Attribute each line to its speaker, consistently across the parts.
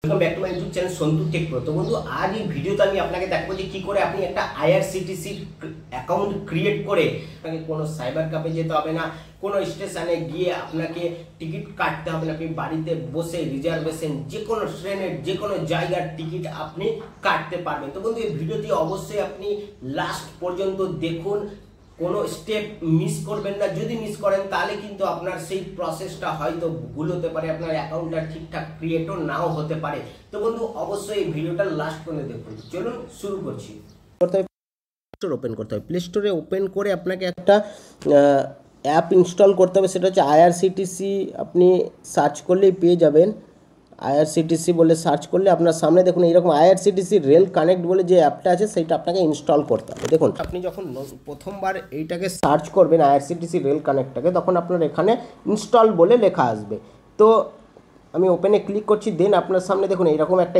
Speaker 1: Welcome back to my YouTube channel Santu tech pro. तो बंधु आज এই ভিডিওতে আমি আপনাকে দেখাবো যে কি করে আপনি একটা আইআরসিটিসি অ্যাকাউন্ট ক্রিয়েট করে আপনাকে কোনো সাইবার ক্যাফে যেতে হবে না, কোনো স্টেশনে গিয়ে আপনাকে টিকিট কাটতে হবে না, আপনি বাড়িতে বসে রিজার্ভেশন যে কোনো ট্রেনের যে কোনো জায়গার টিকিট আপনি কাটতে পারবেন। তো বন্ধু এই ভিডিওটি অবশ্যই আপনি লাস্ট পর্যন্ত দেখুন, কোনো স্টেপ মিস করবেন না। যদি মিস করেন তাহলে কিন্তু আপনার সেই প্রসেসটা হয়তো ভুল হতে পারে, আপনার অ্যাকাউন্টটা ঠিকঠাক ক্রিয়েটও নাও হতে পারে। তো বন্ধু অবশ্যই এই ভিডিওটা লাস্ট পর্যন্ত দেখুন। চলুন শুরু করছি। ওপেন করতে হবে, প্লে স্টোরে ওপেন করে আপনাকে একটা অ্যাপ ইনস্টল করতে হবে, সেটা হচ্ছে আইআরসিটিসি। আপনি সার্চ করলেই পেয়ে যাবেন। আইআরসিটিসি বলে সার্চ করলে আপনার সামনে দেখুন এইরকম আইআরসিটিসি রেল কানেক্ট বলে যে অ্যাপটা আছে সেইটা আপনাকে ইনস্টল করতে হবে। দেখুন আপনি যখন প্রথমবার এইটাকে সার্চ করবেন আইআরসিটিসি রেল কানেক্টটাকে, তখন আপনার এখানে ইনস্টল বলে লেখা আসবে। তো আমি ওপেনে ক্লিক করছি, দেন আপনার সামনে দেখুন এইরকম একটা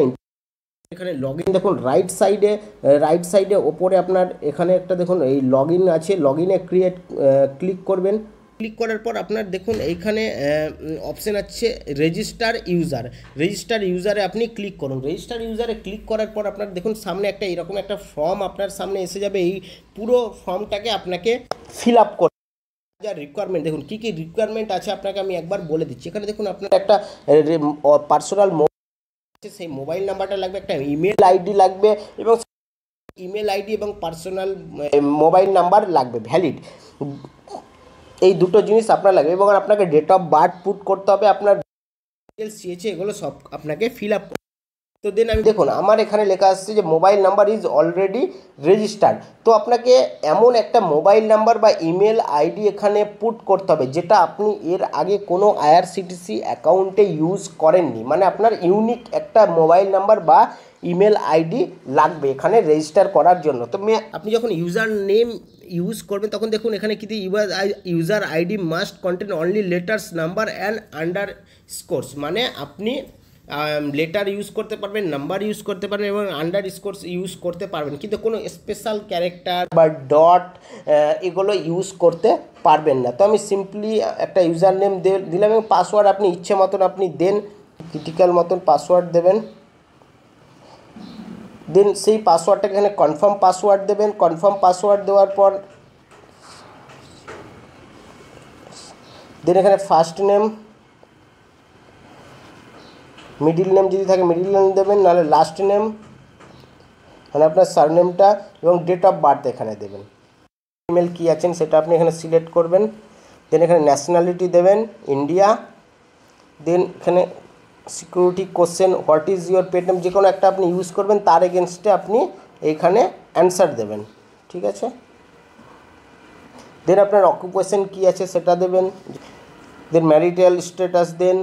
Speaker 1: এখানে লগ ইন দেখুন রাইট সাইডে ওপরে আপনার এখানে একটা দেখুন এই লগ ইন আছে, লগ ইনে ক্লিক করবেন। ক্লিক করার পর আপনার দেখুন এইখানে অপশান আছে রেজিস্টার ইউজারে আপনি ক্লিক করুন। রেজিস্টার ইউজারে ক্লিক করার পর আপনার দেখুন সামনে একটা এরকম একটা ফর্ম আপনার সামনে এসে যাবে। এই পুরো ফর্মটাকে আপনাকে ফিল আপ করতে যা রিকোয়ারমেন্ট, দেখুন কী কী রিকোয়ারমেন্ট আছে আপনাকে আমি একবার বলে দিচ্ছি। এখানে দেখুন আপনার একটা পার্সোনাল সেই মোবাইল নাম্বারটা লাগবে, একটা ইমেল আইডি লাগবে এবং ইমেল আইডি এবং পার্সোনাল মোবাইল নাম্বার লাগবে ভ্যালিড। এই দুটো জিনিস আপনার লাগবে এবং আপনাকে ডেট অফ বার্থ পুট করতে হবে, আপনার ডিটেলস চেয়েছে এগুলো সব আপনাকে ফিল আপ। তো দেন আমি দেখুন আমার এখানে লেখা আসছে যে mobile number is already registered. তো আপনাকে এমন একটা মোবাইল নাম্বার বা ইমেল আইডি এখানে পুট করতে হবে যেটা আপনি এর আগে কোনো আইআরসিটিসি অ্যাকাউন্টে ইউজ করেননি, মানে আপনার ইউনিক একটা মোবাইল নাম্বার বা ইমেল আইডি লাগবে এখানে রেজিস্টার করার জন্য। তো আপনি যখন ইউজার নেম ইউজ করবেন তখন দেখুন এখানে কিন্তু user ID must contain only letters number and under scores, মানে আপনি লেটার ইউজ করতে পারবেন, নাম্বার ইউজ করতে পারবেন এবং আন্ডার স্কোরস ইউজ করতে পারবেন, কিন্তু কোনো স্পেশাল ক্যারেক্টার বা ডট এগুলো ইউজ করতে পারবেন না। তো আমি সিম্পলি একটা ইউজার নেম দিলাম এবং পাসওয়ার্ড আপনি ইচ্ছে মতন আপনি দেন, ক্রিটিক্যাল মতন পাসওয়ার্ড দেবেন। দেন সেই পাসওয়ার্ডটাকে এখানে কনফার্ম পাসওয়ার্ড দেবেন। কনফার্ম পাসওয়ার্ড দেওয়ার পর দেন এখানে ফার্স্ট নেম, মিডিল নেম যদি থাকে মিডিল নেম দেবেন, নাহলে লাস্ট নেম মানে আপনার সারনেমটা এবং ডেট অফ বার্থ এখানে দেবেন। ইমেল কী আছেন সেটা আপনি এখানে সিলেক্ট করবেন। দেন এখানে ন্যাশনালিটি দেবেন ইন্ডিয়া। দেন এখানে security question what is your pet name, যে কোনো একটা আপনি ইউজ করবেন, তার এগেনস্টে আপনি এইখানে অ্যান্সার দেবেন, ঠিক আছে। দেন আপনার অকুপেশন কী আছে সেটা দেবেন। দেন ম্যারিটাল স্ট্যাটাস দেন।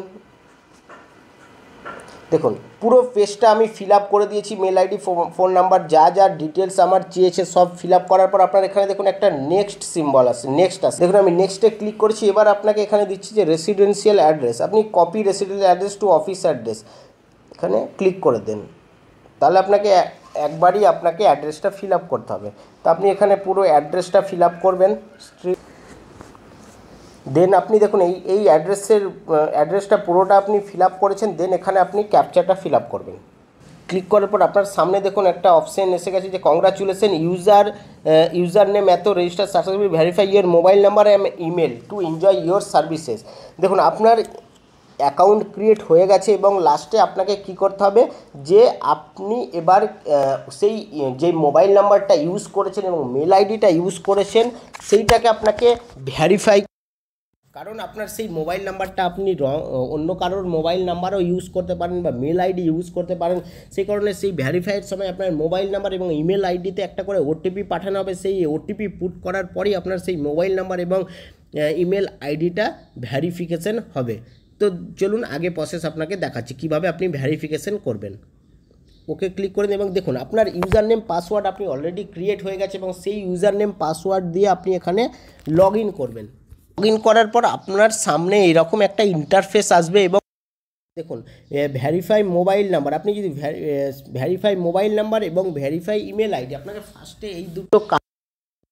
Speaker 1: দেখুন পুরো পেজটা আমি ফিল আপ করে দিয়েছি, মেল আইডি ফোন নাম্বার যা যা ডিটেলস আমার চেয়েছে সব ফিল আপ করার পর আপনার এখানে দেখুন একটা নেক্সট সিম্বল আছে, নেক্সট আছে। দেখুন আমি নেক্সটে ক্লিক করেছি। এবার আপনাকে এখানে দিচ্ছি যে রেসিডেন্সিয়াল অ্যাড্রেস, আপনি copy residential address to office address এখানে ক্লিক করে দেন। তাহলে আপনাকে একবারই আপনাকে অ্যাড্রেসটা ফিল আপ করতে হবে। তো আপনি এখানে পুরো অ্যাড্রেসটা ফিল আপ করবেন। দেন আপনি দেখুন এই অ্যাড্রেসটা পুরোটা আপনি ফিল আপ করেছেন। দেন এখানে আপনি ক্যাপচাটা ফিল আপ করবেন। ক্লিক করার পর আপনার সামনে দেখুন একটা অপশান এসে গেছে যে কংগ্রাচুলেশন ইউজার নেম এত register successfully verify your mobile number and email to enjoy your services. দেখুন আপনার অ্যাকাউন্ট ক্রিয়েট হয়ে গেছে এবং লাস্টে আপনাকে কি করতে হবে যে আপনি এবার সেই যে মোবাইল নাম্বারটা ইউজ করেছেন এবং মেল আইডিটা ইউজ করেছেন সেইটাকে আপনাকে ভেরিফাই, কারণ আপনার সেই মোবাইল নাম্বারটা আপনি অন্য কারোর মোবাইল নাম্বারও ইউজ করতে পারেন বা মেল আইডি ইউজ করতে পারেন। সেই কারণে সেই ভেরিফাইয়ের সময় আপনার মোবাইল নাম্বার এবং ইমেল আইডিতে একটা করে ওটিপি পাঠানো হবে। সেই ওটিপি পুট করার পরেই আপনার সেই মোবাইল নাম্বার এবং ইমেল আইডিটা ভেরিফিকেশন হবে। তো চলুন আগে প্রসেস আপনাকে দেখাচ্ছি কীভাবে আপনি ভেরিফিকেশন করবেন। ওকে ক্লিক করে দিন এবং দেখুন আপনার ইউজার নেম পাসওয়ার্ড আপনি অলরেডি ক্রিয়েট হয়ে গেছে এবং সেই ইউজার নেম পাসওয়ার্ড দিয়ে আপনি এখানে লগ ইন করবেন। লগ ইন করার পর আপনার সামনে এরকম একটা ইন্টারফেস আসবে এবং দেখুন ভেরিফাই মোবাইল নাম্বার, আপনি যদি ভেরিফাই মোবাইল নাম্বার এবং ভেরিফাই ইমেল আইডি, আপনাকে ফার্স্টে এই দুটো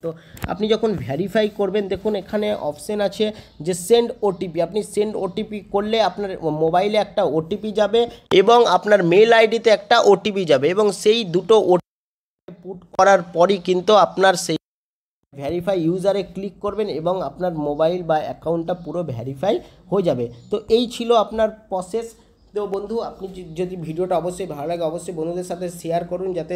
Speaker 1: তো আপনি যখন ভেরিফাই করবেন দেখুন এখানে অপশন আছে যে সেন্ড ওটিপি, আপনি সেন্ড ওটিপি করলে আপনার মোবাইলে একটা ওটিপি যাবে এবং আপনার মেল আইডিতে একটা ওটিপি যাবে এবং সেই দুটো ওটিপি পুট করার পরই কিন্তু আপনার সেই ভেরিফাই ইউজারে ক্লিক করবেন এবং আপনার মোবাইল বা অ্যাকাউন্টটা পুরো ভেরিফাই হয়ে যাবে। তো এই ছিল আপনার প্রসেস। তো বন্ধু আপনি যদি ভিডিওটা অবশ্যই ভালো লাগে অবশ্যই বন্ধুদের সাথে শেয়ার করুন যাতে